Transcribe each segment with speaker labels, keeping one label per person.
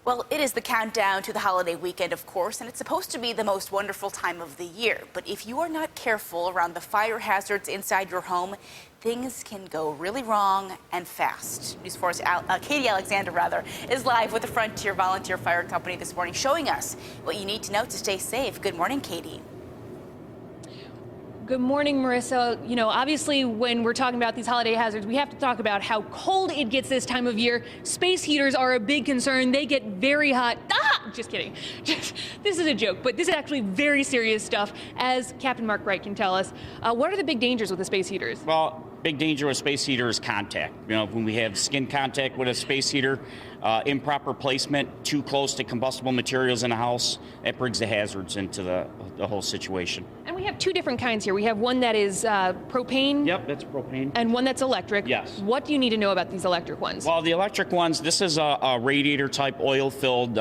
Speaker 1: Well, it is the countdown to the holiday weekend, of course, and it's supposed to be the most wonderful time of the year. But if you are not careful around the fire hazards inside your home, things can go really wrong and fast. News 4's Katie Alexander, is live with the Frontier Volunteer Fire Company this morning, showing us what you need to know to stay safe. Good morning, Katie.
Speaker 2: Good morning, Marissa. You know, obviously, when we're talking about these holiday hazards, we have to talk about how cold it gets this time of year. Space heaters are a big concern. They get very hot. Just kidding. This is a joke, but this is actually very serious stuff, as Captain Mark Wright can tell us. What are the big dangers with the space heaters?
Speaker 3: Well, big danger with space heater is contact. You know, when we have skin contact with a space heater, improper placement, too close to combustible materials in a house, that brings the hazards into the whole situation. And
Speaker 2: we have two different kinds here. We have one that is propane.
Speaker 3: Yep, that's propane.
Speaker 2: And one that's electric.
Speaker 3: Yes.
Speaker 2: What do you need to know about these electric ones?
Speaker 3: Well, the electric ones, this is a radiator type oil-filled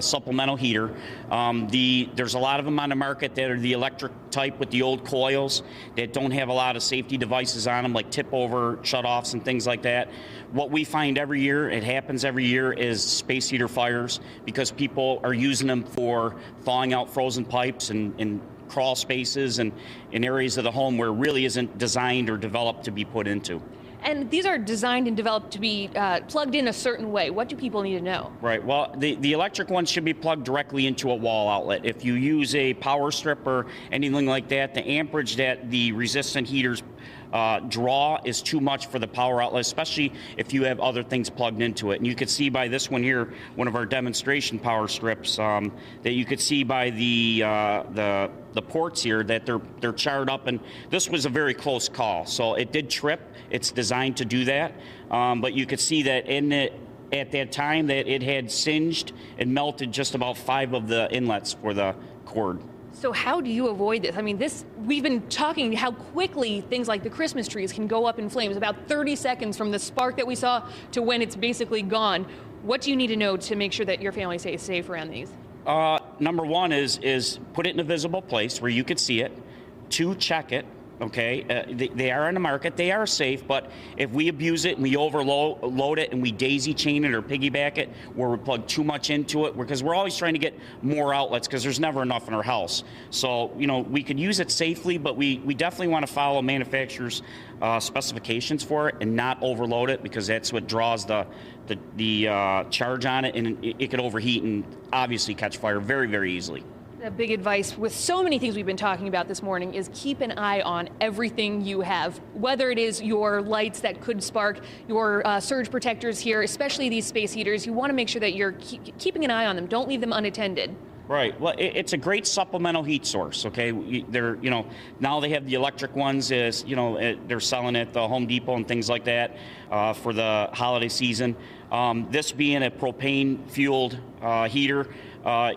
Speaker 3: supplemental heater. There's a lot of them on the market that are the electric type with the old coils that don't have a lot of safety devices on them, like tip-over shutoffs and things like that. What we find every year, it happens every year, is space heater fires because people are using them for thawing out frozen pipes and crawl spaces and in areas of the home where it really isn't designed or developed to be put into.
Speaker 2: And these are designed and developed to be plugged in a certain way. What do people need to know?
Speaker 3: Right. Well, the electric ones should be plugged directly into a wall outlet. If you use a power strip or anything like that, the amperage that the resistant heaters draw is too much for the power outlet, especially if you have other things plugged into it. And you could see by this one here, one of our demonstration power strips, that you could see by the ports here that they're charred up, and this was a very close call. So it did trip. It's designed to do that, but you could see that at that time that it had singed and melted just about 5 of the inlets for the cord.
Speaker 2: So how do you avoid this? I mean, we've been talking how quickly things like the Christmas trees can go up in flames, about 30 seconds from the spark that we saw to when it's basically gone. What do you need to know to make sure that your family stays safe around these?
Speaker 3: Number one is put it in a visible place where you could see it. 2, check it. Okay, they are on the market. They are safe, but if we abuse it and we overload it and we daisy chain it or piggyback it, where we plug too much into it, because we're always trying to get more outlets because there's never enough in our house. So, you know, we could use it safely, but we definitely want to follow manufacturer's specifications for it and not overload it, because that's what draws the charge on it, and it could overheat and obviously catch fire very, very easily.
Speaker 2: A big advice with so many things we've been talking about this morning is keep an eye on everything you have, whether it is your lights that could spark, your surge protectors here, especially these space heaters. You want to make sure that you're keeping an eye on them. Don't leave them unattended.
Speaker 3: Right. Well, it's a great supplemental heat source. Okay, they're, you know, now they have the electric ones. Is, you know, they're selling at the Home Depot and things like that for the holiday season. This being a propane fueled heater,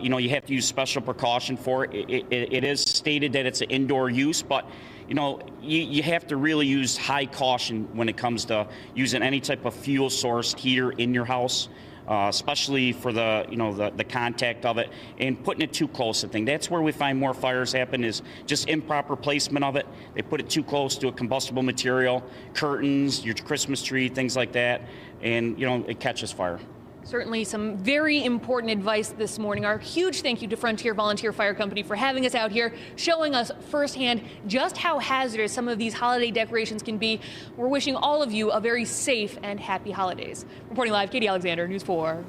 Speaker 3: you know, you have to use special precaution for it. It is stated that it's an indoor use, but you know, you have to really use high caution when it comes to using any type of fuel source heater in your house. Especially for the contact of it and putting it too close to things. That's where we find more fires happen, is just improper placement of it. They put it too close to a combustible material, curtains, your Christmas tree, things like that, and you know, it catches fire.
Speaker 2: Certainly some very important advice this morning. Our huge thank you to Frontier Volunteer Fire Company for having us out here, showing us firsthand just how hazardous some of these holiday decorations can be. We're wishing all of you a very safe and happy holidays. Reporting live, Katie Alexander, News 4.